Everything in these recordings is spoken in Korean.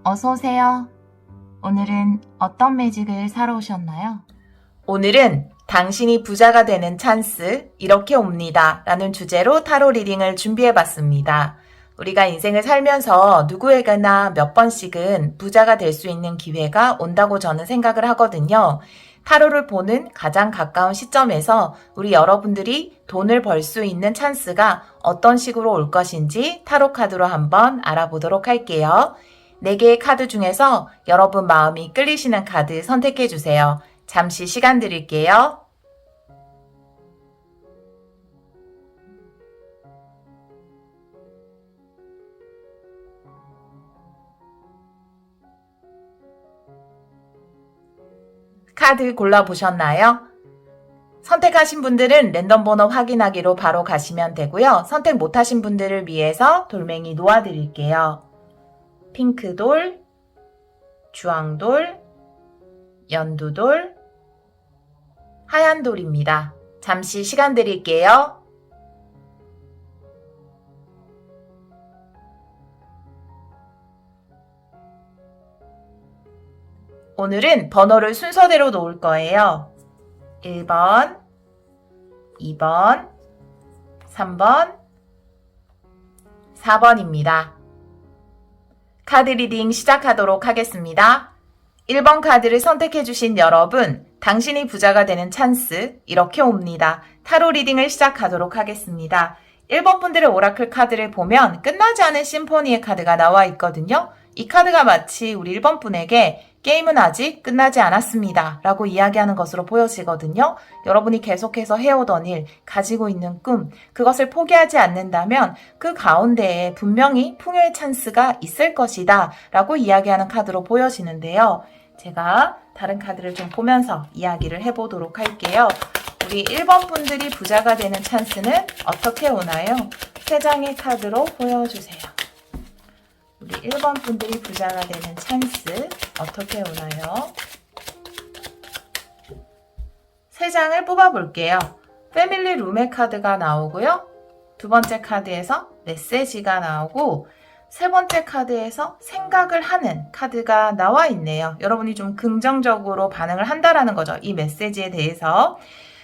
어서 오세요. 오늘은 어떤 매직을 사러 오셨나요? 오늘은 당신이 부자가 되는 찬스, 이렇게 옵니다. 라는 주제로 타로 리딩을 준비해 봤습니다. 우리가 인생을 살면서 누구에게나 몇 번씩은 부자가 될 수 있는 기회가 온다고 저는 생각을 하거든요. 타로를 보는 가장 가까운 시점에서 우리 여러분들이 돈을 벌 수 있는 찬스가 어떤 식으로 올 것인지 타로 카드로 한번 알아보도록 할게요. 4개의 카드 중에서 여러분 마음이 끌리시는 카드 선택해 주세요. 잠시 시간 드릴게요. 카드 골라보셨나요? 선택하신 분들은 랜덤 번호 확인하기로 바로 가시면 되고요. 선택 못하신 분들을 위해서 돌멩이 놓아드릴게요. 핑크돌, 주황돌, 연두돌, 하얀돌입니다. 잠시 시간 드릴게요. 오늘은 번호를 순서대로 놓을 거예요. 1번, 2번, 3번, 4번입니다. 카드 리딩 시작하도록 하겠습니다. 1번 카드를 선택해주신 여러분, 당신이 부자가 되는 찬스, 이렇게 옵니다. 타로 리딩을 시작하도록 하겠습니다. 1번 분들의 오라클 카드를 보면 끝나지 않은 심포니의 카드가 나와 있거든요. 이 카드가 마치 우리 1번 분에게 게임은 아직 끝나지 않았습니다 라고 이야기하는 것으로 보여지거든요. 여러분이 계속해서 해오던 일, 가지고 있는 꿈, 그것을 포기하지 않는다면 그 가운데에 분명히 풍요의 찬스가 있을 것이다 라고 이야기하는 카드로 보여지는데요. 제가 다른 카드를 좀 보면서 이야기를 해보도록 할게요. 우리 1번 분들이 부자가 되는 찬스는 어떻게 오나요? 3장의 카드로 보여주세요. 우리 1번 분들이 부자가 되는 찬스 어떻게 오나요? 3장을 뽑아볼게요. 패밀리 룸의 카드가 나오고요. 두 번째 카드에서 메시지가 나오고 세 번째 카드에서 생각을 하는 카드가 나와 있네요. 여러분이 좀 긍정적으로 반응을 한다라는 거죠. 이 메시지에 대해서.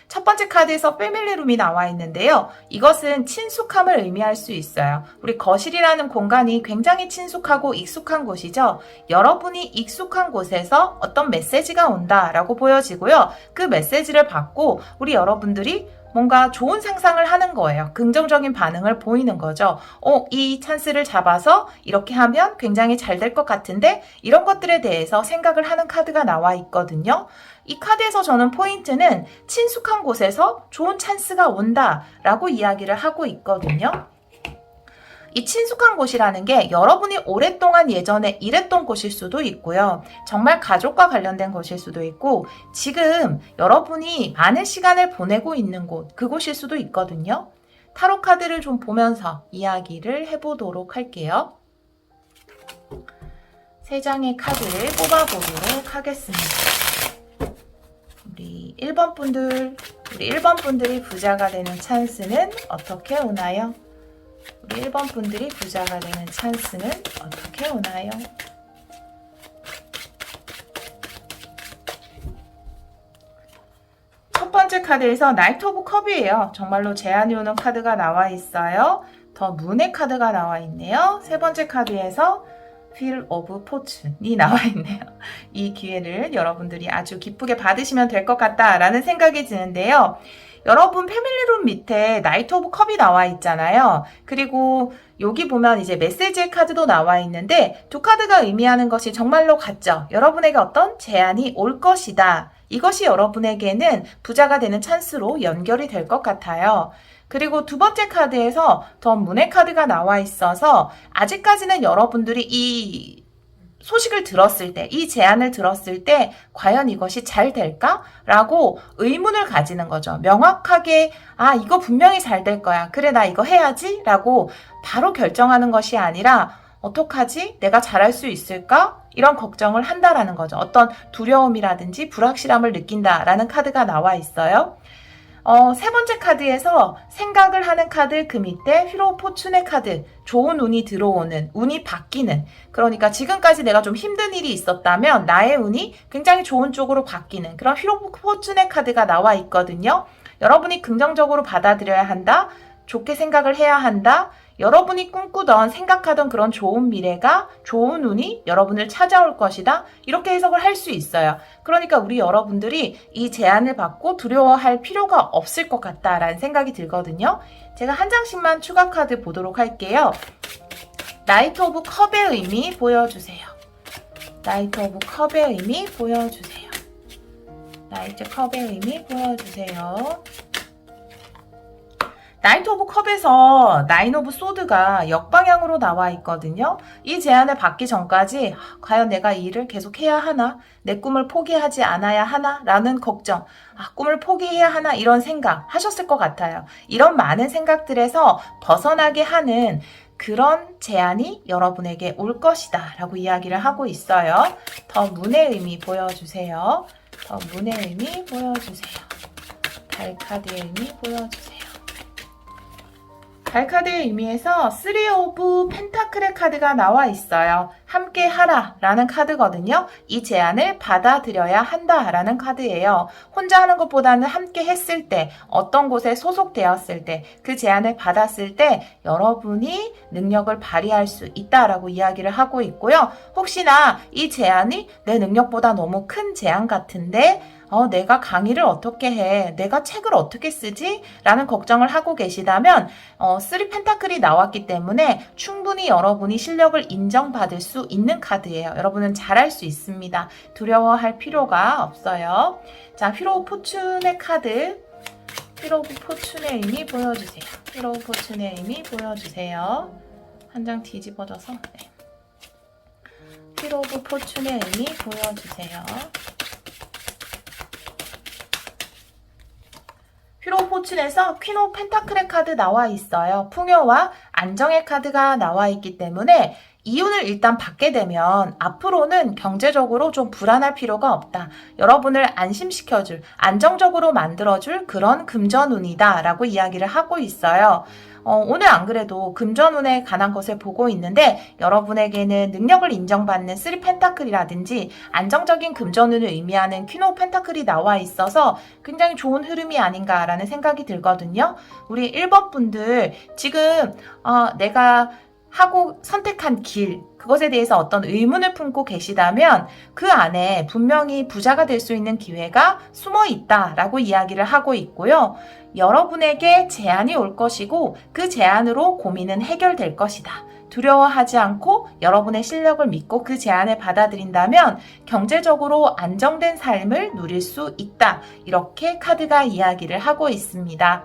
첫 번째 카드에서 패밀리룸이 나와 있는데요. 이것은 친숙함을 의미할 수 있어요. 우리 거실이라는 공간이 굉장히 친숙하고 익숙한 곳이죠. 여러분이 익숙한 곳에서 어떤 메시지가 온다라고 보여지고요. 그 메시지를 받고 우리 여러분들이 뭔가 좋은 상상을 하는 거예요. 긍정적인 반응을 보이는 거죠. 이 찬스를 잡아서 이렇게 하면 굉장히 잘 될 것 같은데 이런 것들에 대해서 생각을 하는 카드가 나와 있거든요. 이 카드에서 저는 포인트는 친숙한 곳에서 좋은 찬스가 온다라고 이야기를 하고 있거든요. 이 친숙한 곳이라는 게 여러분이 오랫동안 예전에 일했던 곳일 수도 있고요. 정말 가족과 관련된 곳일 수도 있고 지금 여러분이 많은 시간을 보내고 있는 곳, 그곳일 수도 있거든요. 타로 카드를 좀 보면서 이야기를 해보도록 할게요. 3장의 카드를 뽑아보도록 하겠습니다. 우리 1번 분들이 부자가 되는 찬스는 어떻게 오나요? 우리 1번 분들이 부자가 되는 찬스는 어떻게 오나요? 첫 번째 카드에서 나이트 오브 컵이에요. 정말로 제안이 오는 카드가 나와 있어요. 더 문의 카드가 나와 있네요. 세 번째 카드에서 Feel of Fortune이 나와 있네요. 이 기회를 여러분들이 아주 기쁘게 받으시면 될 것 같다라는 생각이 드는데요. 여러분 패밀리룸 밑에 나이트 오브 컵이 나와 있잖아요. 그리고 여기 보면 이제 메시지의 카드도 나와 있는데 두 카드가 의미하는 것이 정말로 같죠. 여러분에게 어떤 제안이 올 것이다. 이것이 여러분에게는 부자가 되는 찬스로 연결이 될 것 같아요. 그리고 두 번째 카드에서 더 문의 카드가 나와 있어서 아직까지는 여러분들이 이 소식을 들었을 때, 이 제안을 들었을 때 과연 이것이 잘 될까? 라고 의문을 가지는 거죠. 명확하게 이거 분명히 잘 될 거야. 그래 나 이거 해야지? 라고 바로 결정하는 것이 아니라 어떡하지? 내가 잘할 수 있을까? 이런 걱정을 한다라는 거죠. 어떤 두려움이라든지 불확실함을 느낀다라는 카드가 나와 있어요. 세 번째 카드에서 생각을 하는 카드 그 밑에 휘로 포춘의 카드 좋은 운이 들어오는 운이 바뀌는 그러니까 지금까지 내가 좀 힘든 일이 있었다면 나의 운이 굉장히 좋은 쪽으로 바뀌는 그런 휘로 포춘의 카드가 나와 있거든요. 여러분이 긍정적으로 받아들여야 한다. 좋게 생각을 해야 한다. 여러분이 꿈꾸던 생각하던 그런 좋은 미래가 좋은 운이 여러분을 찾아올 것이다. 이렇게 해석을 할 수 있어요. 그러니까 우리 여러분들이 이 제안을 받고 두려워할 필요가 없을 것 같다라는 생각이 들거든요. 제가 한 장씩만 추가 카드 보도록 할게요. 나이트 오브 컵의 의미 보여주세요. 나이트 오브 컵의 의미 보여주세요. 나이트 컵의 의미 보여주세요. 나이트 오브 컵에서 나인 오브 소드가 역방향으로 나와 있거든요. 이 제안을 받기 전까지 과연 내가 이 일을 계속 해야 하나? 내 꿈을 포기하지 않아야 하나? 라는 걱정, 꿈을 포기해야 하나? 이런 생각 하셨을 것 같아요. 이런 많은 생각들에서 벗어나게 하는 그런 제안이 여러분에게 올 것이다 라고 이야기를 하고 있어요. 더 문의 의미 보여주세요. 더 문의 의미 보여주세요. 달 카드의 의미 보여주세요. 달 카드의 의미에서 3 오브 펜타클의 카드가 나와 있어요. 함께 하라 라는 카드거든요. 이 제안을 받아들여야 한다 라는 카드예요. 혼자 하는 것보다는 함께 했을 때, 어떤 곳에 소속되었을 때, 그 제안을 받았을 때 여러분이 능력을 발휘할 수 있다라고 이야기를 하고 있고요. 혹시나 이 제안이 내 능력보다 너무 큰 제안 같은데 내가 강의를 어떻게 해? 내가 책을 어떻게 쓰지? 라는 걱정을 하고 계시다면 3 펜타클이 나왔기 때문에 충분히 여러분이 실력을 인정받을 수 있는 카드예요. 여러분은 잘할 수 있습니다. 두려워할 필요가 없어요. 자, 휘로 오브 포춘의 카드. 휘로 오브 포춘의 의미 보여주세요. 휘로 오브 포춘의 의미 보여주세요. 한 장 뒤집어져서 휘로 오브 포춘의 의미 보여주세요. 휘로 포춘에서 퀸 오브 펜타클의 카드 나와 있어요. 풍요와 안정의 카드가 나와 있기 때문에 이윤을 일단 받게 되면 앞으로는 경제적으로 좀 불안할 필요가 없다. 여러분을 안심시켜줄, 안정적으로 만들어줄 그런 금전운이다 라고 이야기를 하고 있어요. 오늘 안 그래도 금전운에 관한 것을 보고 있는데 여러분에게는 능력을 인정받는 3 펜타클이라든지 안정적인 금전운을 의미하는 퀸 오브 펜타클이 나와 있어서 굉장히 좋은 흐름이 아닌가라는 생각이 들거든요. 우리 1번 분들 지금 내가 하고 선택한 길, 그것에 대해서 어떤 의문을 품고 계시다면 그 안에 분명히 부자가 될 수 있는 기회가 숨어 있다라고 이야기를 하고 있고요. 여러분에게 제안이 올 것이고 그 제안으로 고민은 해결될 것이다. 두려워하지 않고 여러분의 실력을 믿고 그 제안을 받아들인다면 경제적으로 안정된 삶을 누릴 수 있다. 이렇게 카드가 이야기를 하고 있습니다.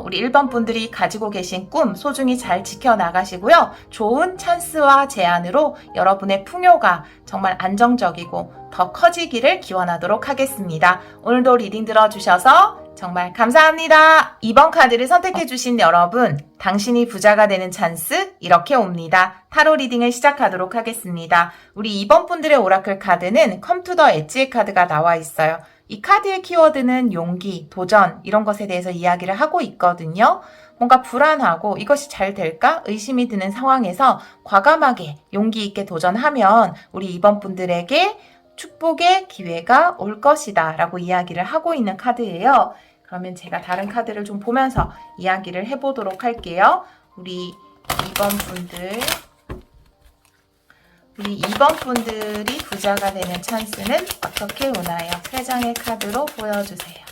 우리 1번 분들이 가지고 계신 꿈 소중히 잘 지켜나가시고요. 좋은 찬스와 제안으로 여러분의 풍요가 정말 안정적이고 더 커지기를 기원하도록 하겠습니다. 오늘도 리딩 들어주셔서 정말 감사합니다. 2번 카드를 선택해주신 여러분, 당신이 부자가 되는 찬스 이렇게 옵니다. 타로 리딩을 시작하도록 하겠습니다. 우리 2번 분들의 오라클 카드는 Come to the Edge의 카드가 나와 있어요. 이 카드의 키워드는 용기, 도전 이런 것에 대해서 이야기를 하고 있거든요. 뭔가 불안하고 이것이 잘 될까 의심이 드는 상황에서 과감하게 용기 있게 도전하면 우리 2번 분들에게 축복의 기회가 올 것이다 라고 이야기를 하고 있는 카드예요. 그러면 제가 다른 카드를 좀 보면서 이야기를 해보도록 할게요. 우리 2번 분들이 부자가 되는 찬스는 어떻게 오나요? 3장의 카드로 보여주세요.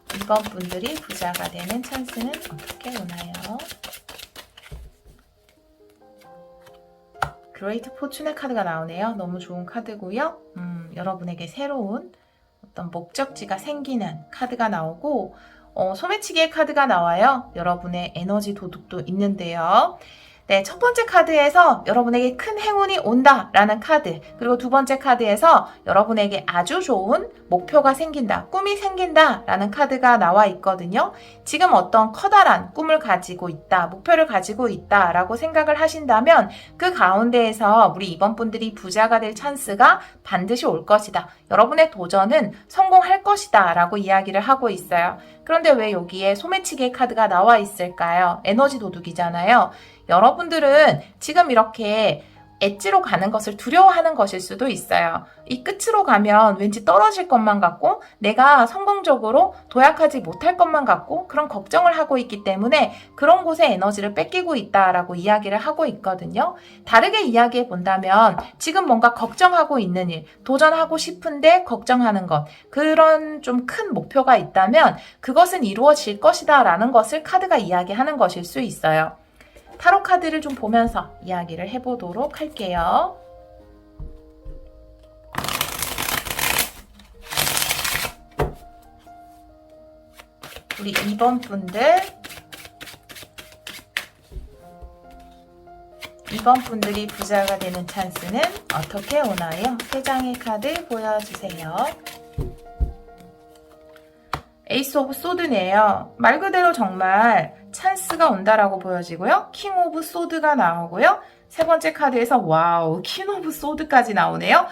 2번 분들이 부자가 되는 찬스는 어떻게 오나요? 그레이트 포춘의 카드가 나오네요. 너무 좋은 카드고요. 여러분에게 새로운 어떤 목적지가 생기는 카드가 나오고 소매치기의 카드가 나와요. 여러분의 에너지 도둑도 있는데요. 네, 첫 번째 카드에서 여러분에게 큰 행운이 온다라는 카드, 그리고 두 번째 카드에서 여러분에게 아주 좋은 목표가 생긴다, 꿈이 생긴다라는 카드가 나와 있거든요. 지금 어떤 커다란 꿈을 가지고 있다, 목표를 가지고 있다라고 생각을 하신다면 그 가운데에서 우리 이번 분들이 부자가 될 찬스가 반드시 올 것이다. 여러분의 도전은 성공할 것이다 라고 이야기를 하고 있어요. 그런데 왜 여기에 소매치기의 카드가 나와 있을까요? 에너지 도둑이잖아요. 여러분들은 지금 이렇게 엣지로 가는 것을 두려워하는 것일 수도 있어요. 이 끝으로 가면 왠지 떨어질 것만 같고 내가 성공적으로 도약하지 못할 것만 같고 그런 걱정을 하고 있기 때문에 그런 곳에 에너지를 뺏기고 있다라고 이야기를 하고 있거든요. 다르게 이야기해 본다면 지금 뭔가 걱정하고 있는 일, 도전하고 싶은데 걱정하는 것, 그런 좀 큰 목표가 있다면 그것은 이루어질 것이다 라는 것을 카드가 이야기하는 것일 수 있어요. 타로 카드를 좀 보면서 이야기를 해보도록 할게요. 우리 2번 분들이 부자가 되는 찬스는 어떻게 오나요? 3장의 카드 보여주세요. 에이스 오브 소드네요. 말 그대로 정말 찬스가 온다라고 보여지고요. 킹 오브 소드가 나오고요. 세 번째 카드에서 와우, 킹 오브 소드까지 나오네요.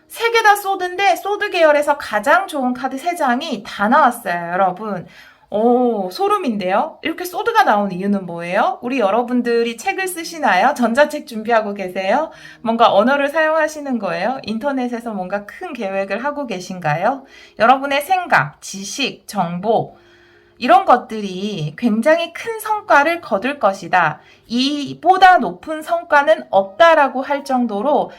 3개 다 소드인데 소드 계열에서 가장 좋은 카드 3장이 다 나왔어요, 여러분. 오, 소름인데요? 이렇게 소드가 나온 이유는 뭐예요? 우리 여러분들이 책을 쓰시나요? 전자책 준비하고 계세요? 뭔가 언어를 사용하시는 거예요? 인터넷에서 뭔가 큰 계획을 하고 계신가요? 여러분의 생각, 지식, 정보, 이런 것들이 굉장히 큰 성과를 거둘 것이다. 이보다 높은 성과는 없다라고 할 정도로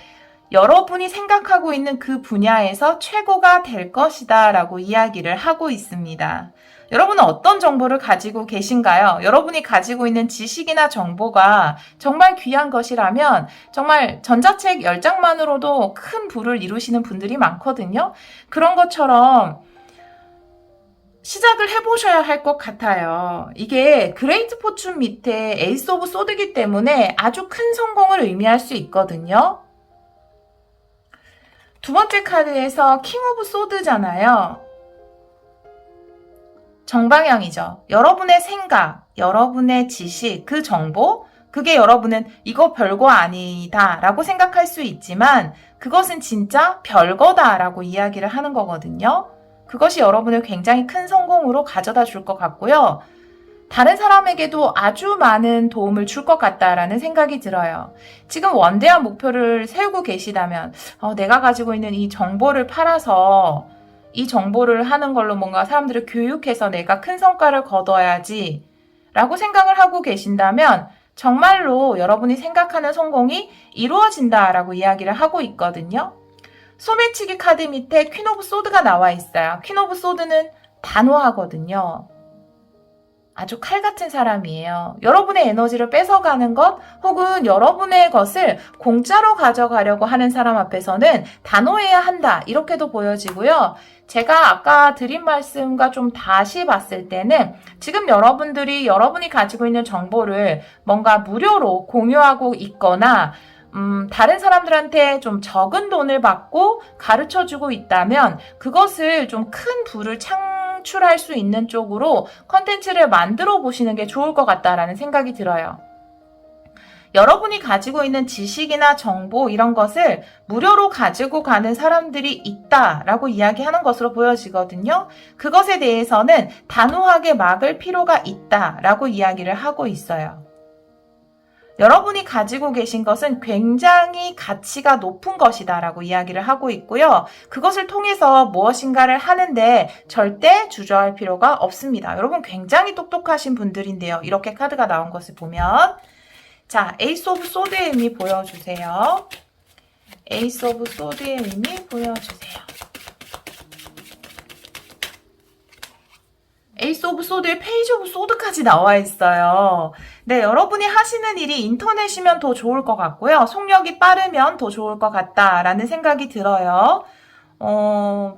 여러분이 생각하고 있는 그 분야에서 최고가 될 것이다 라고 이야기를 하고 있습니다. 여러분은 어떤 정보를 가지고 계신가요? 여러분이 가지고 있는 지식이나 정보가 정말 귀한 것이라면 정말 전자책 10장만으로도 큰 부를 이루시는 분들이 많거든요. 그런 것처럼 시작을 해보셔야 할 것 같아요. 이게 그레이트 포춘 밑에 에이스 오브 소드이기 때문에 아주 큰 성공을 의미할 수 있거든요. 두 번째 카드에서 킹 오브 소드잖아요. 정방향이죠. 여러분의 생각, 여러분의 지식, 그 정보, 그게 여러분은 이거 별거 아니다 라고 생각할 수 있지만 그것은 진짜 별거다 라고 이야기를 하는 거거든요. 그것이 여러분을 굉장히 큰 성공으로 가져다 줄 것 같고요. 다른 사람에게도 아주 많은 도움을 줄 것 같다라는 생각이 들어요. 지금 원대한 목표를 세우고 계시다면 내가 가지고 있는 이 정보를 팔아서 이 정보를 하는 걸로 뭔가 사람들을 교육해서 내가 큰 성과를 거둬야지 라고 생각을 하고 계신다면 정말로 여러분이 생각하는 성공이 이루어진다라고 이야기를 하고 있거든요. 소매치기 카드 밑에 퀸 오브 소드가 나와 있어요. 퀸 오브 소드는 단호하거든요. 아주 칼 같은 사람이에요. 여러분의 에너지를 뺏어가는 것 혹은 여러분의 것을 공짜로 가져가려고 하는 사람 앞에서는 단호해야 한다. 이렇게도 보여지고요. 제가 아까 드린 말씀과 좀 다시 봤을 때는 지금 여러분들이 여러분이 가지고 있는 정보를 뭔가 무료로 공유하고 있거나 다른 사람들한테 좀 적은 돈을 받고 가르쳐주고 있다면 그것을 좀 큰 부를 창출할 수 있는 쪽으로 컨텐츠를 만들어 보시는 게 좋을 것 같다라는 생각이 들어요. 여러분이 가지고 있는 지식이나 정보 이런 것을 무료로 가지고 가는 사람들이 있다라고 이야기하는 것으로 보여지거든요. 그것에 대해서는 단호하게 막을 필요가 있다라고 이야기를 하고 있어요. 여러분이 가지고 계신 것은 굉장히 가치가 높은 것이다 라고 이야기를 하고 있고요. 그것을 통해서 무엇인가를 하는데 절대 주저할 필요가 없습니다. 여러분 굉장히 똑똑하신 분들인데요. 이렇게 카드가 나온 것을 보면 자, 에이스 오브 소드의 의미 보여주세요. 에이스 오브 소드의 의미 보여주세요. 에이스 오브 소드에 페이지 오브 소드까지 나와 있어요. 네, 여러분이 하시는 일이 인터넷이면 더 좋을 것 같고요. 속력이 빠르면 더 좋을 것 같다라는 생각이 들어요.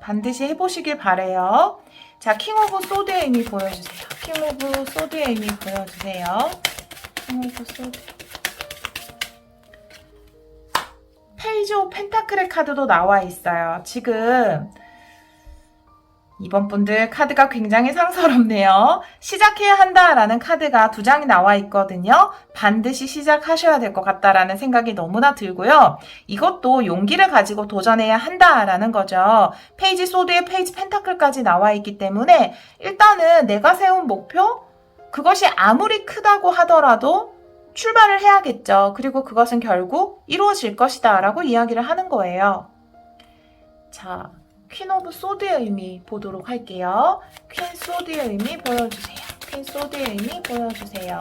반드시 해보시길 바래요. 자, 킹 오브 소드의 의미 보여주세요. 킹 오브 소드의 의미 보여주세요. 킹 오브 소드. 페이지 오브 펜타클의 카드도 나와 있어요. 지금 이번 분들 카드가 굉장히 상서롭네요. 시작해야 한다라는 카드가 2장이 나와 있거든요. 반드시 시작하셔야 될 것 같다라는 생각이 너무나 들고요. 이것도 용기를 가지고 도전해야 한다라는 거죠. 페이지 소드에 페이지 펜타클까지 나와 있기 때문에 일단은 내가 세운 목표, 그것이 아무리 크다고 하더라도 출발을 해야겠죠. 그리고 그것은 결국 이루어질 것이다 라고 이야기를 하는 거예요. 자, 퀸 오브 소드의 의미 보도록 할게요. 퀸 소드의 의미 보여주세요. 퀸 소드의 의미 보여주세요.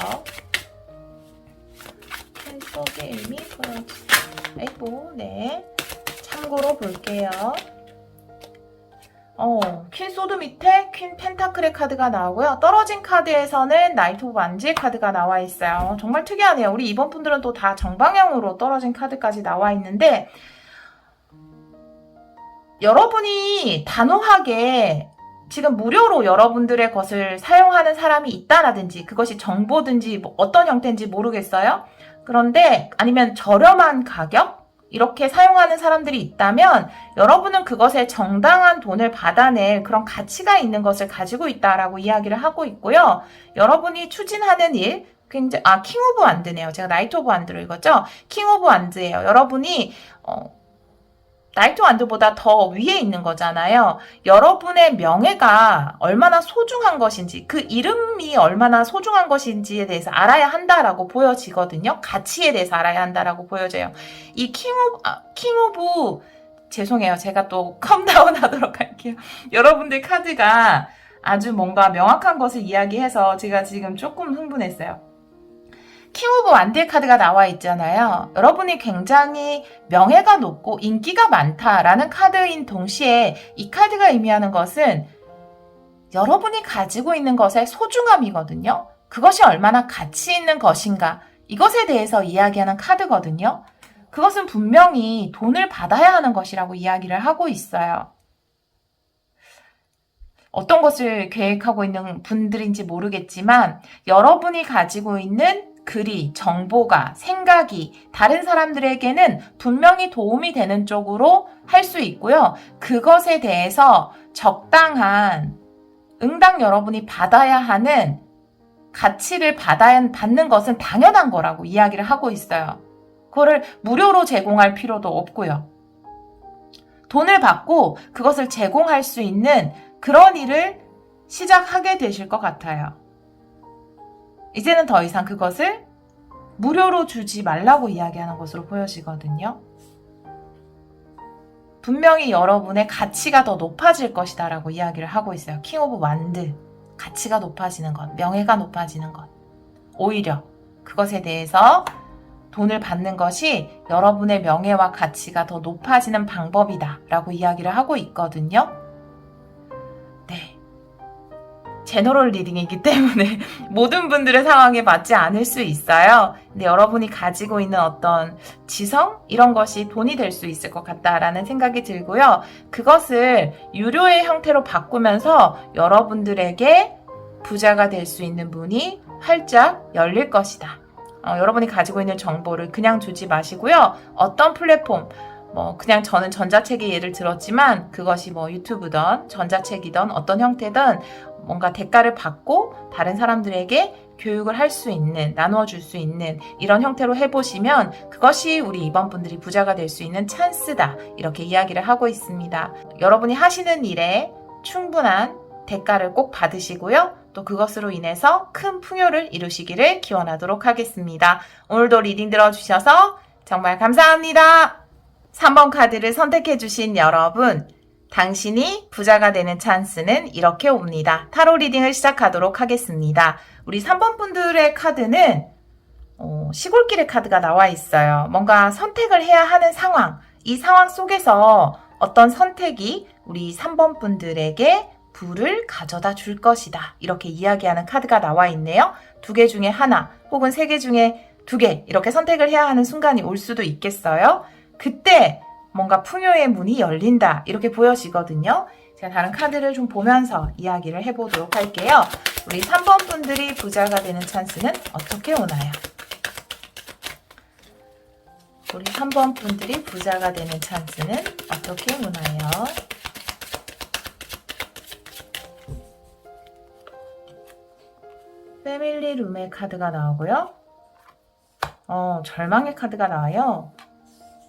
퀸 소드의 의미 보여주세요. 아이고, 네. 참고로 볼게요. 퀸 소드 밑에 퀸 펜타클의 카드가 나오고요. 떨어진 카드에서는 나이트 오브 완즈의 카드가 나와 있어요. 정말 특이하네요. 우리 이번 분들은 또 다 정방향으로 떨어진 카드까지 나와 있는데 여러분이 단호하게 지금 무료로 여러분들의 것을 사용하는 사람이 있다라든지 그것이 정보든지 뭐 어떤 형태인지 모르겠어요. 그런데 아니면 저렴한 가격? 이렇게 사용하는 사람들이 있다면 여러분은 그것에 정당한 돈을 받아낼 그런 가치가 있는 것을 가지고 있다라고 이야기를 하고 있고요. 여러분이 추진하는 일, 굉장히, 킹 오브 완드네요. 제가 나이트 오브 완드로 읽었죠? 킹 오브 완드예요. 여러분이 나이트 완드보다 더 위에 있는 거잖아요. 여러분의 명예가 얼마나 소중한 것인지, 그 이름이 얼마나 소중한 것인지에 대해서 알아야 한다라고 보여지거든요. 가치에 대해서 알아야 한다라고 보여져요. 이 킹 오브, 죄송해요. 제가 또 컴다운 하도록 할게요. 여러분들 카드가 아주 뭔가 명확한 것을 이야기해서 제가 지금 조금 흥분했어요. 킹 오브 완드의 카드가 나와 있잖아요. 여러분이 굉장히 명예가 높고 인기가 많다라는 카드인 동시에 이 카드가 의미하는 것은 여러분이 가지고 있는 것의 소중함이거든요. 그것이 얼마나 가치 있는 것인가 이것에 대해서 이야기하는 카드거든요. 그것은 분명히 돈을 받아야 하는 것이라고 이야기를 하고 있어요. 어떤 것을 계획하고 있는 분들인지 모르겠지만 여러분이 가지고 있는 글이, 정보가, 생각이 다른 사람들에게는 분명히 도움이 되는 쪽으로 할 수 있고요. 그것에 대해서 적당한 응당 여러분이 받아야 하는 가치를 받는 것은 당연한 거라고 이야기를 하고 있어요. 그거를 무료로 제공할 필요도 없고요. 돈을 받고 그것을 제공할 수 있는 그런 일을 시작하게 되실 것 같아요. 이제는 더 이상 그것을 무료로 주지 말라고 이야기하는 것으로 보여지거든요. 분명히 여러분의 가치가 더 높아질 것이다 라고 이야기를 하고 있어요. 킹 오브 완드, 가치가 높아지는 것, 명예가 높아지는 것. 오히려 그것에 대해서 돈을 받는 것이 여러분의 명예와 가치가 더 높아지는 방법이다 라고 이야기를 하고 있거든요. 네. 제너럴 리딩이기 때문에 모든 분들의 상황에 맞지 않을 수 있어요. 근데 여러분이 가지고 있는 어떤 지성? 이런 것이 돈이 될 수 있을 것 같다라는 생각이 들고요. 그것을 유료의 형태로 바꾸면서 여러분들에게 부자가 될 수 있는 문이 활짝 열릴 것이다. 여러분이 가지고 있는 정보를 그냥 주지 마시고요. 어떤 플랫폼, 그냥 저는 전자책의 예를 들었지만 그것이 유튜브든 전자책이든 어떤 형태든 뭔가 대가를 받고 다른 사람들에게 교육을 할 수 있는, 나누어 줄 수 있는 이런 형태로 해보시면 그것이 우리 이번 분들이 부자가 될 수 있는 찬스다. 이렇게 이야기를 하고 있습니다. 여러분이 하시는 일에 충분한 대가를 꼭 받으시고요. 또 그것으로 인해서 큰 풍요를 이루시기를 기원하도록 하겠습니다. 오늘도 리딩 들어주셔서 정말 감사합니다. 3번 카드를 선택해주신 여러분, 당신이 부자가 되는 찬스는 이렇게 옵니다. 타로 리딩을 시작하도록 하겠습니다. 우리 3번 분들의 카드는 시골길의 카드가 나와 있어요. 뭔가 선택을 해야 하는 상황, 이 상황 속에서 어떤 선택이 우리 3번 분들에게 부를 가져다 줄 것이다. 이렇게 이야기하는 카드가 나와 있네요. 2개 중에 하나 혹은 3개 중에 2개 이렇게 선택을 해야 하는 순간이 올 수도 있겠어요. 그때 뭔가 풍요의 문이 열린다 이렇게 보여지거든요. 제가 다른 카드를 좀 보면서 이야기를 해보도록 할게요. 우리 3번 분들이 부자가 되는 찬스는 어떻게 오나요? 우리 3번 분들이 부자가 되는 찬스는 어떻게 오나요? 패밀리 룸의 카드가 나오고요. 절망의 카드가 나와요.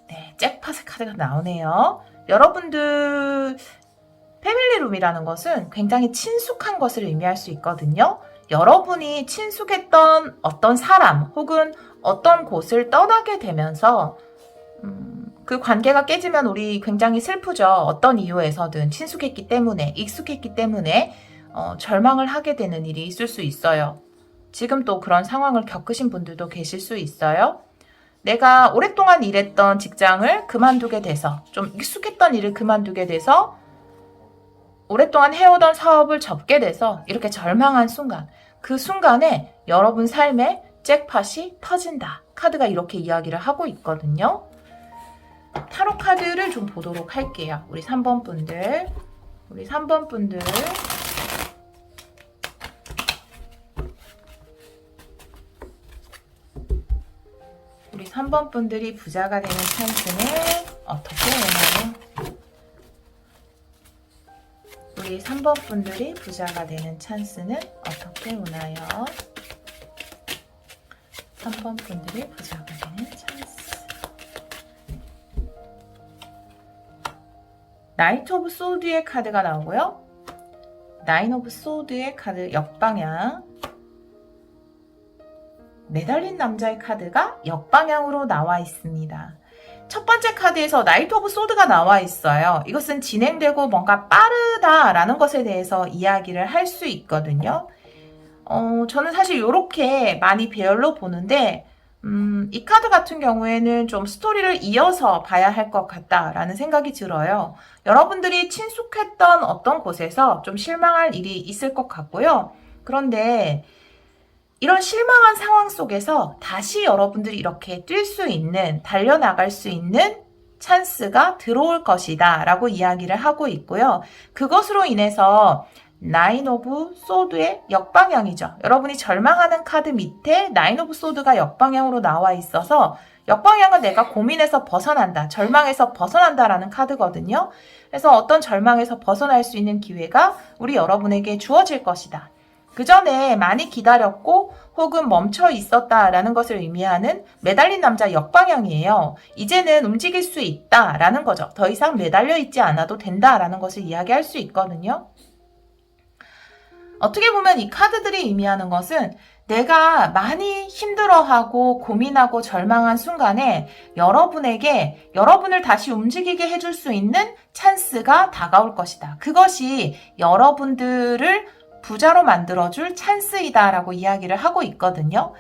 네, 잭팟의 카드가 나오네요. 여러분들 패밀리 룸이라는 것은 굉장히 친숙한 것을 의미할 수 있거든요. 여러분이 친숙했던 어떤 사람 혹은 어떤 곳을 떠나게 되면서 그 관계가 깨지면 우리 굉장히 슬프죠. 어떤 이유에서든 친숙했기 때문에, 익숙했기 때문에 절망을 하게 되는 일이 있을 수 있어요. 지금 또 그런 상황을 겪으신 분들도 계실 수 있어요. 내가 오랫동안 일했던 직장을 그만두게 돼서, 좀 익숙했던 일을 그만두게 돼서, 오랫동안 해오던 사업을 접게 돼서 이렇게 절망한 순간, 그 순간에 여러분 삶에 잭팟이 터진다. 카드가 이렇게 이야기를 하고 있거든요. 타로 카드를 좀 보도록 할게요. 우리 3번 분들. 우리 3번 분들. 우리 3번 분들이 부자가 되는 찬스는 어떻게 오나요? 우리 3번 분들이 부자가 되는 찬스는 어떻게 오나요? 3번 분들이 부자가 되는 찬스. 나이트 오브 소드의 카드가 나오고요. 나인 오브 소드의 카드 역방향. 매달린 남자의 카드가 역방향으로 나와 있습니다. 첫 번째 카드에서 나이트 오브 소드가 나와 있어요. 이것은 진행되고 뭔가 빠르다라는 것에 대해서 이야기를 할 수 있거든요. 저는 사실 이렇게 많이 배열로 보는데 이 카드 같은 경우에는 좀 스토리를 이어서 봐야 할 것 같다라는 생각이 들어요. 여러분들이 친숙했던 어떤 곳에서 좀 실망할 일이 있을 것 같고요. 그런데 이런 실망한 상황 속에서 다시 여러분들이 이렇게 뛸 수 있는, 달려나갈 수 있는 찬스가 들어올 것이다 라고 이야기를 하고 있고요. 그것으로 인해서 나인 오브 소드의 역방향이죠. 여러분이 절망하는 카드 밑에 나인 오브 소드가 역방향으로 나와 있어서 역방향은 내가 고민에서 벗어난다, 절망에서 벗어난다라는 카드거든요. 그래서 어떤 절망에서 벗어날 수 있는 기회가 우리 여러분에게 주어질 것이다. 그 전에 많이 기다렸고 혹은 멈춰 있었다라는 것을 의미하는 매달린 남자 역방향이에요. 이제는 움직일 수 있다라는 거죠. 더 이상 매달려 있지 않아도 된다라는 것을 이야기할 수 있거든요. 어떻게 보면 이 카드들이 의미하는 것은 내가 많이 힘들어하고 고민하고 절망한 순간에 여러분에게 여러분을 다시 움직이게 해줄 수 있는 찬스가 다가올 것이다. 그것이 여러분들을 부자로 만들어줄 찬스이다라고 이야기를 하고 있거든요.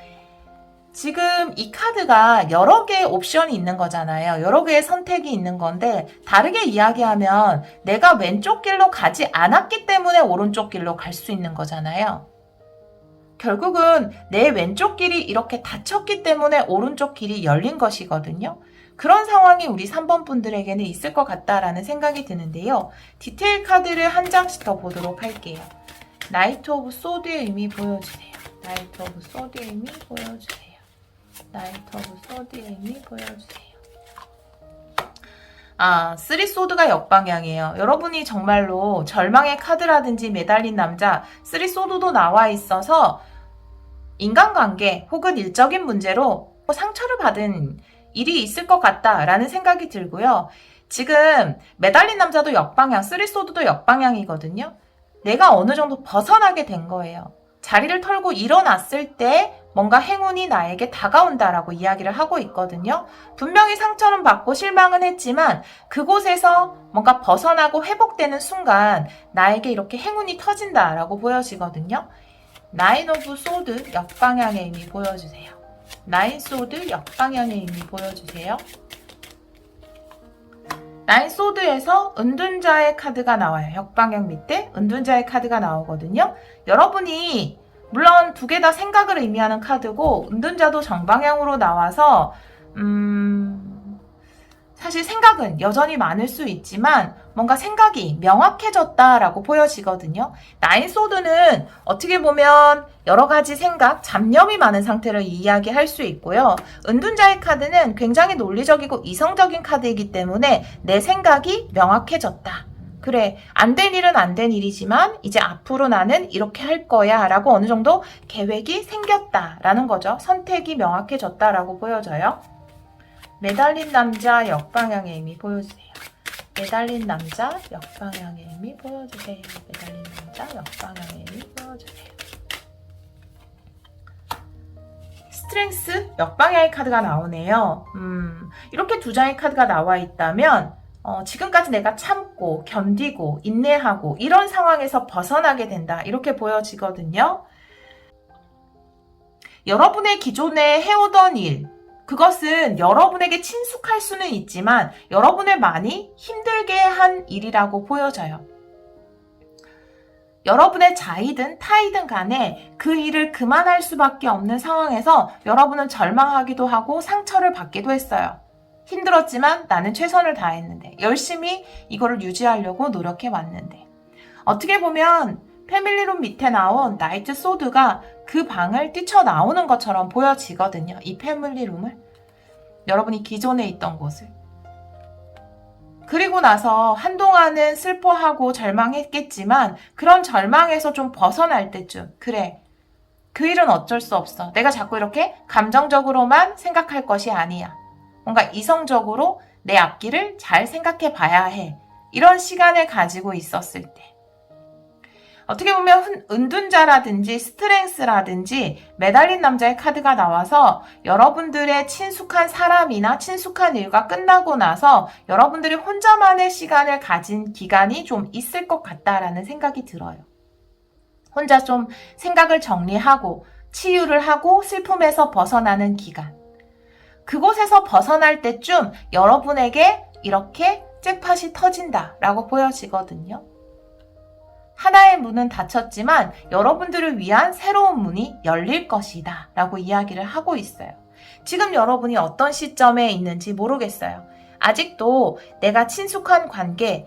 지금 이 카드가 여러 개의 옵션이 있는 거잖아요. 여러 개의 선택이 있는 건데 다르게 이야기하면 내가 왼쪽 길로 가지 않았기 때문에 오른쪽 길로 갈 수 있는 거잖아요. 결국은 내 왼쪽 길이 이렇게 닫혔기 때문에 오른쪽 길이 열린 것이거든요. 그런 상황이 우리 3번 분들에게는 있을 것 같다라는 생각이 드는데요. 디테일 카드를 한 장씩 더 보도록 할게요. 나이트 오브 소드의 의미 보여주세요. 나이트 오브 소드의 의미 보여주세요. 나이트 오브 소드의 의미 보여주세요. 쓰리 소드가 역방향이에요. 여러분이 정말로 절망의 카드라든지 매달린 남자, 쓰리 소드도 나와 있어서 인간관계 혹은 일적인 문제로 상처를 받은 일이 있을 것 같다라는 생각이 들고요. 지금 매달린 남자도 역방향, 쓰리 소드도 역방향이거든요. 내가 어느 정도 벗어나게 된 거예요. 자리를 털고 일어났을 때 뭔가 행운이 나에게 다가온다라고 이야기를 하고 있거든요. 분명히 상처는 받고 실망은 했지만 그곳에서 뭔가 벗어나고 회복되는 순간 나에게 이렇게 행운이 터진다라고 보여지거든요. 나인 오브 소드 역방향의 의미 보여주세요. 나인 소드 역방향의 의미 보여주세요. 나인 소드에서 은둔자의 카드가 나와요. 역방향 밑에 은둔자의 카드가 나오거든요. 여러분이 물론 두 개 다 생각을 의미하는 카드고 은둔자도 정방향으로 나와서 사실 생각은 여전히 많을 수 있지만 뭔가 생각이 명확해졌다라고 보여지거든요. 나인 소드는 어떻게 보면 여러 가지 생각, 잡념이 많은 상태를 이야기할 수 있고요. 은둔자의 카드는 굉장히 논리적이고 이성적인 카드이기 때문에 내 생각이 명확해졌다. 그래, 안 된 일은 안 된 일이지만 이제 앞으로 나는 이렇게 할 거야 라고 어느 정도 계획이 생겼다라는 거죠. 선택이 명확해졌다라고 보여져요. 매달린 남자 역방향의 의미 보여주세요. 매달린 남자 역방향의 의미 보여주세요. 매달린 남자 역방향의 의미 보여주세요. 스트렝스 역방향의 카드가 나오네요. 이렇게 두 장의 카드가 나와 있다면 지금까지 내가 참고 견디고 인내하고 이런 상황에서 벗어나게 된다. 이렇게 보여지거든요. 여러분의 기존에 해오던 일, 그것은 여러분에게 친숙할 수는 있지만 여러분을 많이 힘들게 한 일이라고 보여져요. 여러분의 자이든 타이든 간에 그 일을 그만할 수밖에 없는 상황에서 여러분은 절망하기도 하고 상처를 받기도 했어요. 힘들었지만 나는 최선을 다했는데 열심히 이거를 유지하려고 노력해 왔는데 어떻게 보면 패밀리룸 밑에 나온 나이트 소드가 그 방을 뛰쳐나오는 것처럼 보여지거든요. 이 패밀리룸을. 여러분이 기존에 있던 곳을. 그리고 나서 한동안은 슬퍼하고 절망했겠지만 그런 절망에서 좀 벗어날 때쯤 그래. 그 일은 어쩔 수 없어. 내가 자꾸 이렇게 감정적으로만 생각할 것이 아니야. 뭔가 이성적으로 내 앞길을 잘 생각해 봐야 해. 이런 시간을 가지고 있었을 때. 어떻게 보면 은둔자라든지 스트렝스라든지 매달린 남자의 카드가 나와서 여러분들의 친숙한 사람이나 친숙한 일과 끝나고 나서 여러분들이 혼자만의 시간을 가진 기간이 좀 있을 것 같다라는 생각이 들어요. 혼자 좀 생각을 정리하고 치유를 하고 슬픔에서 벗어나는 기간. 그곳에서 벗어날 때쯤 여러분에게 이렇게 잭팟이 터진다라고 보여지거든요. 하나의 문은 닫혔지만 여러분들을 위한 새로운 문이 열릴 것이다 라고 이야기를 하고 있어요. 지금 여러분이 어떤 시점에 있는지 모르겠어요. 아직도 내가 친숙한 관계,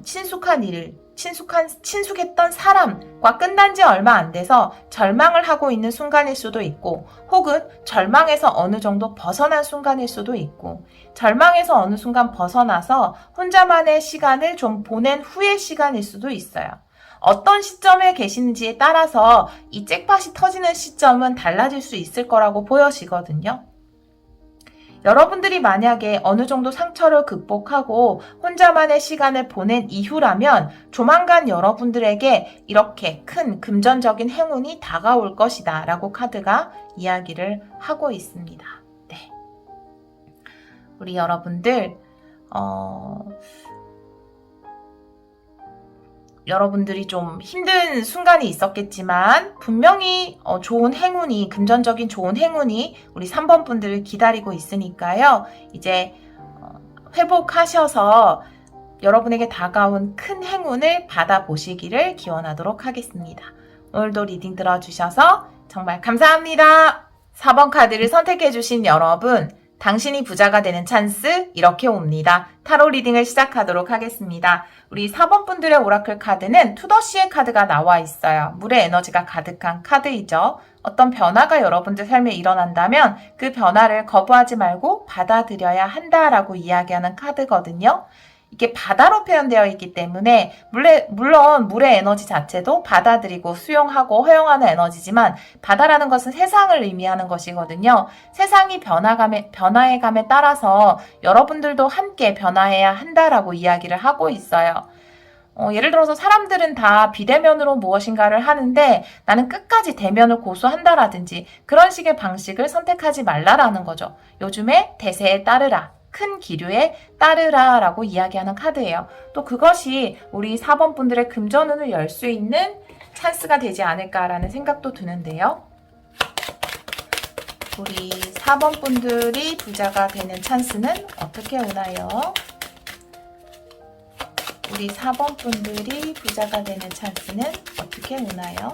친숙한 일, 친숙했던 사람과 끝난 지 얼마 안 돼서 절망을 하고 있는 순간일 수도 있고 혹은 절망에서 어느 정도 벗어난 순간일 수도 있고 절망에서 어느 순간 벗어나서 혼자만의 시간을 좀 보낸 후의 시간일 수도 있어요. 어떤 시점에 계시는지에 따라서 이 잭팟이 터지는 시점은 달라질 수 있을 거라고 보여지거든요. 여러분들이 만약에 어느 정도 상처를 극복하고 혼자만의 시간을 보낸 이후라면 조만간 여러분들에게 이렇게 큰 금전적인 행운이 다가올 것이다 라고 카드가 이야기를 하고 있습니다. 네. 우리 여러분들 여러분들이 좀 힘든 순간이 있었겠지만 분명히 좋은 행운이 금전적인 좋은 행운이 우리 3번 분들을 기다리고 있으니까요. 이제 회복하셔서 여러분에게 다가온 큰 행운을 받아보시기를 기원하도록 하겠습니다. 오늘도 리딩 들어주셔서 정말 감사합니다. 4번 카드를 선택해주신 여러분, 당신이 부자가 되는 찬스 이렇게 옵니다. 타로 리딩을 시작하도록 하겠습니다. 우리 4번 분들의 오라클 카드는 투더시의 카드가 나와 있어요. 물의 에너지가 가득한 카드이죠. 어떤 변화가 여러분들 삶에 일어난다면 그 변화를 거부하지 말고 받아들여야 한다라고 이야기하는 카드거든요. 이게 바다로 표현되어 있기 때문에 물론 물의 에너지 자체도 받아들이고 수용하고 허용하는 에너지지만 바다라는 것은 세상을 의미하는 것이거든요. 세상이 변화해감에 따라서 여러분들도 함께 변화해야 한다라고 이야기를 하고 있어요. 예를 들어서 사람들은 다 비대면으로 무엇인가를 하는데 나는 끝까지 대면을 고수한다라든지 그런 식의 방식을 선택하지 말라라는 거죠. 요즘에 대세에 따르라. 큰 기류에 따르라 라고 이야기하는 카드예요. 또 그것이 우리 4번 분들의 금전운을 열 수 있는 찬스가 되지 않을까라는 생각도 드는데요. 우리 4번 분들이 부자가 되는 찬스는 어떻게 오나요? 우리 4번 분들이 부자가 되는 찬스는 어떻게 오나요?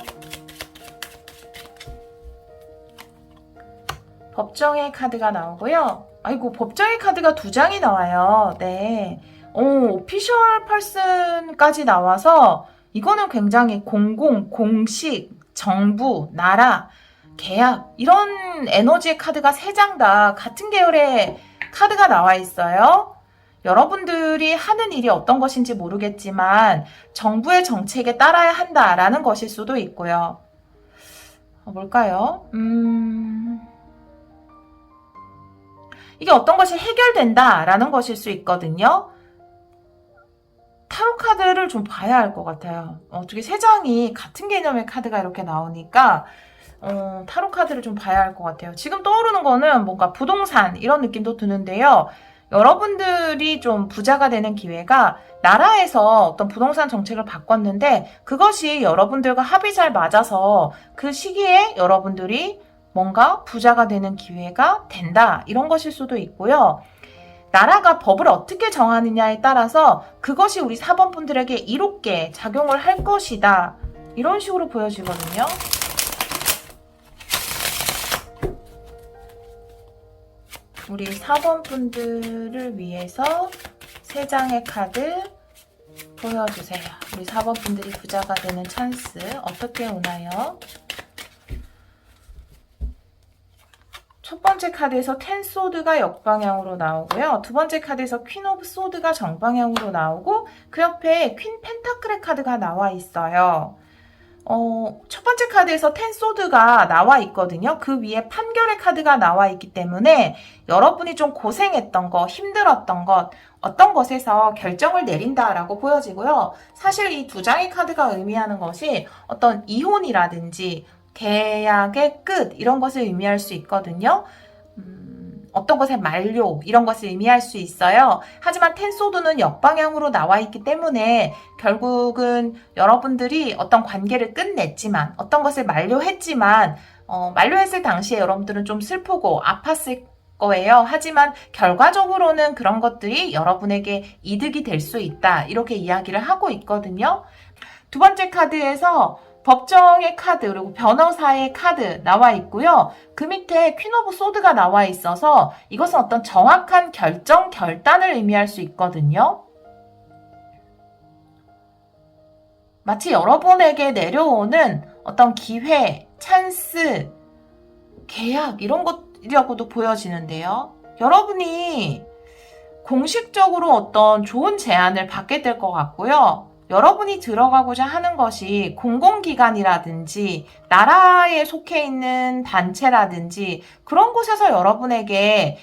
법정의 카드가 나오고요. 아이고, 법정의 카드가 2장이 나와요. 네. 오피셜 펄슨까지 나와서 이거는 굉장히 공공, 공식, 정부, 나라, 계약 이런 에너지의 카드가 3장 다 같은 계열의 카드가 나와 있어요. 여러분들이 하는 일이 어떤 것인지 모르겠지만 정부의 정책에 따라야 한다라는 것일 수도 있고요. 뭘까요? 이게 어떤 것이 해결된다라는 것일 수 있거든요. 타로 카드를 좀 봐야 할 것 같아요. 어떻게 3장이 같은 개념의 카드가 이렇게 나오니까 타로 카드를 좀 봐야 할 것 같아요. 지금 떠오르는 거는 뭔가 부동산 이런 느낌도 드는데요. 여러분들이 좀 부자가 되는 기회가 나라에서 어떤 부동산 정책을 바꿨는데 그것이 여러분들과 합이 잘 맞아서 그 시기에 여러분들이 뭔가 부자가 되는 기회가 된다. 이런 것일 수도 있고요. 나라가 법을 어떻게 정하느냐에 따라서 그것이 우리 4번 분들에게 이롭게 작용을 할 것이다. 이런 식으로 보여지거든요. 우리 4번 분들을 위해서 3장의 카드 보여주세요. 우리 4번 분들이 부자가 되는 찬스 어떻게 오나요? 첫 번째 카드에서 10 소드가 역방향으로 나오고요. 두 번째 카드에서 퀸 오브 소드가 정방향으로 나오고 그 옆에 퀸 펜타클의 카드가 나와 있어요. 첫 번째 카드에서 10 소드가 나와 있거든요. 그 위에 판결의 카드가 나와 있기 때문에 여러분이 좀 고생했던 것, 힘들었던 것, 어떤 것에서 결정을 내린다라고 보여지고요. 사실 이 2장의 카드가 의미하는 것이 어떤 이혼이라든지 계약의 끝 이런 것을 의미할 수 있거든요. 어떤 것의 만료 이런 것을 의미할 수 있어요. 하지만 10 소드는 역방향으로 나와 있기 때문에 결국은 여러분들이 어떤 관계를 끝냈지만 어떤 것을 만료했지만 만료했을 당시에 여러분들은 좀 슬프고 아팠을 거예요. 하지만 결과적으로는 그런 것들이 여러분에게 이득이 될 수 있다. 이렇게 이야기를 하고 있거든요. 두 번째 카드에서 법정의 카드 그리고 변호사의 카드 나와 있고요. 그 밑에 퀸 오브 소드가 나와 있어서 이것은 어떤 정확한 결정, 결단을 의미할 수 있거든요. 마치 여러분에게 내려오는 어떤 기회, 찬스, 계약 이런 것이라고도 보여지는데요. 여러분이 공식적으로 어떤 좋은 제안을 받게 될 것 같고요. 여러분이 들어가고자 하는 것이 공공기관이라든지 나라에 속해 있는 단체라든지 그런 곳에서 여러분에게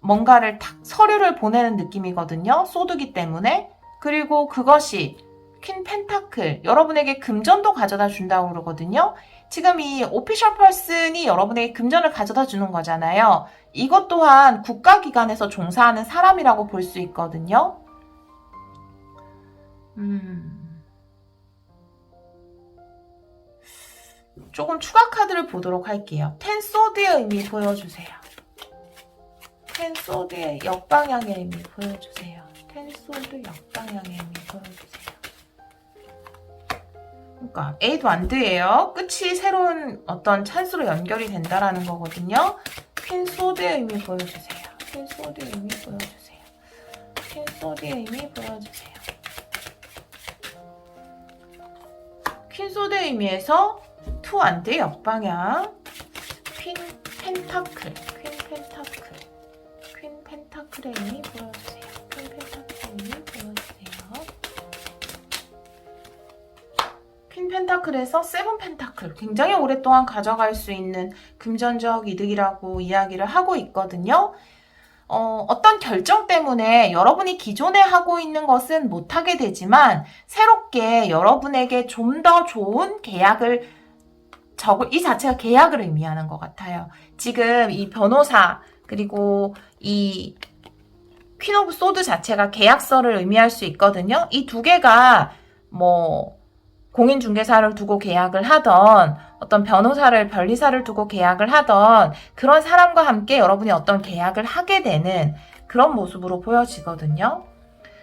뭔가를 탁 서류를 보내는 느낌이거든요. 소드기 때문에. 그리고 그것이 퀸 펜타클, 여러분에게 금전도 가져다 준다고 그러거든요. 지금 이 오피셜 펄슨이 여러분에게 금전을 가져다 주는 거잖아요. 이것 또한 국가기관에서 종사하는 사람이라고 볼 수 있거든요. 조금 추가 카드를 보도록 할게요. 10 소드의 의미 보여주세요. 10 소드의 역방향의 의미 보여주세요. 10 소드 역방향의 의미 보여주세요. 그러니까 8 완드예요. 끝이 새로운 어떤 찬스로 연결이 된다라는 거거든요. 퀸 소드의 의미 보여주세요. 퀸 소드의 의미 보여주세요. 퀸 소드의 의미 보여주세요. 퀸 소드의 의미에서 2 완드의 역방향, 퀸 펜타클, 퀸 펜타클의 의미 보여주세요. 퀸 펜타클의 의미 보여주세요. 퀸 펜타클에서 7 펜타클, 굉장히 오랫동안 가져갈 수 있는 금전적 이득이라고 이야기를 하고 있거든요. 어떤 결정 때문에 여러분이 기존에 하고 있는 것은 못하게 되지만 새롭게 여러분에게 좀 더 좋은 계약을 이 자체가 계약을 의미하는 것 같아요. 지금 이 변호사 그리고 이 퀸 오브 소드 자체가 계약서를 의미할 수 있거든요. 이 두 개가 뭐 공인중개사를 두고 계약을 하던 어떤 변호사를 변리사를 두고 계약을 하던 그런 사람과 함께 여러분이 어떤 계약을 하게 되는 그런 모습으로 보여지거든요.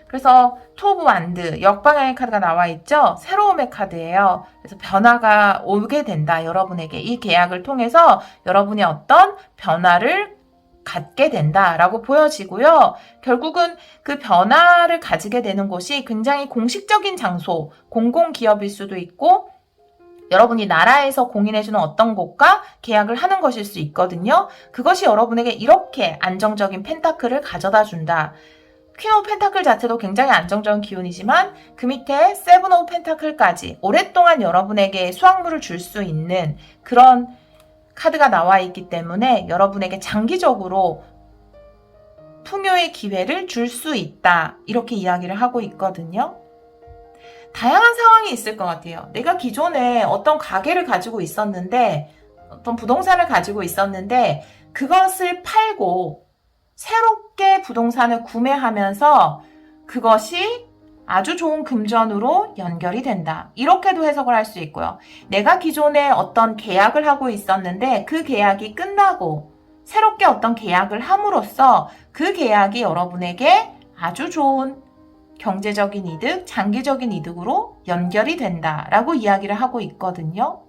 그래서 투 오브 완드 역방향의 카드가 나와 있죠. 새로움의 카드예요. 그래서 변화가 오게 된다. 여러분에게 이 계약을 통해서 여러분이 어떤 변화를 갖게 된다라고 보여지고요. 결국은 그 변화를 가지게 되는 곳이 굉장히 공식적인 장소, 공공기업일 수도 있고 여러분이 나라에서 공인해주는 어떤 곳과 계약을 하는 것일 수 있거든요. 그것이 여러분에게 이렇게 안정적인 펜타클을 가져다 준다. 퀸 오브 펜타클 자체도 굉장히 안정적인 기운이지만 그 밑에 세븐 오브 펜타클까지 오랫동안 여러분에게 수확물을 줄 수 있는 그런 카드가 나와 있기 때문에 여러분에게 장기적으로 풍요의 기회를 줄 수 있다. 이렇게 이야기를 하고 있거든요. 다양한 상황이 있을 것 같아요. 내가 기존에 어떤 가게를 가지고 있었는데, 어떤 부동산을 가지고 있었는데, 그것을 팔고 새롭게 부동산을 구매하면서 그것이 아주 좋은 금전으로 연결이 된다. 이렇게도 해석을 할 수 있고요. 내가 기존에 어떤 계약을 하고 있었는데 그 계약이 끝나고 새롭게 어떤 계약을 함으로써 그 계약이 여러분에게 아주 좋은 경제적인 이득, 장기적인 이득으로 연결이 된다라고 이야기를 하고 있거든요.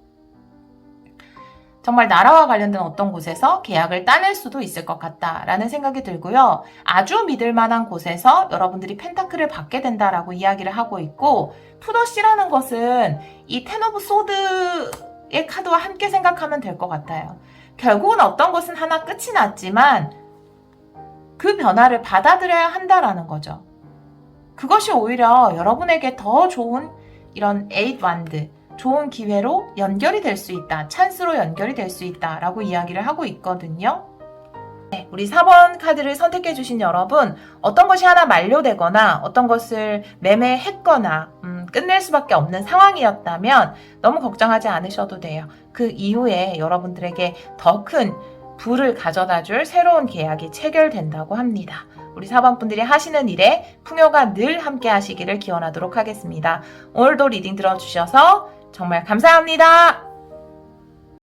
정말 나라와 관련된 어떤 곳에서 계약을 따낼 수도 있을 것 같다라는 생각이 들고요. 아주 믿을 만한 곳에서 여러분들이 펜타클을 받게 된다라고 이야기를 하고 있고, 푸더시라는 것은 이 텐 오브 소드의 카드와 함께 생각하면 될 것 같아요. 결국은 어떤 것은 하나 끝이 났지만 그 변화를 받아들여야 한다라는 거죠. 그것이 오히려 여러분에게 더 좋은 이런 에잇 완드, 좋은 기회로 연결이 될 수 있다. 찬스로 연결이 될 수 있다. 라고 이야기를 하고 있거든요. 네, 우리 4번 카드를 선택해 주신 여러분, 어떤 것이 하나 만료되거나 어떤 것을 매매했거나 끝낼 수밖에 없는 상황이었다면 너무 걱정하지 않으셔도 돼요. 그 이후에 여러분들에게 더 큰 부를 가져다 줄 새로운 계약이 체결된다고 합니다. 우리 4번 분들이 하시는 일에 풍요가 늘 함께 하시기를 기원하도록 하겠습니다. 오늘도 리딩 들어주셔서 정말 감사합니다.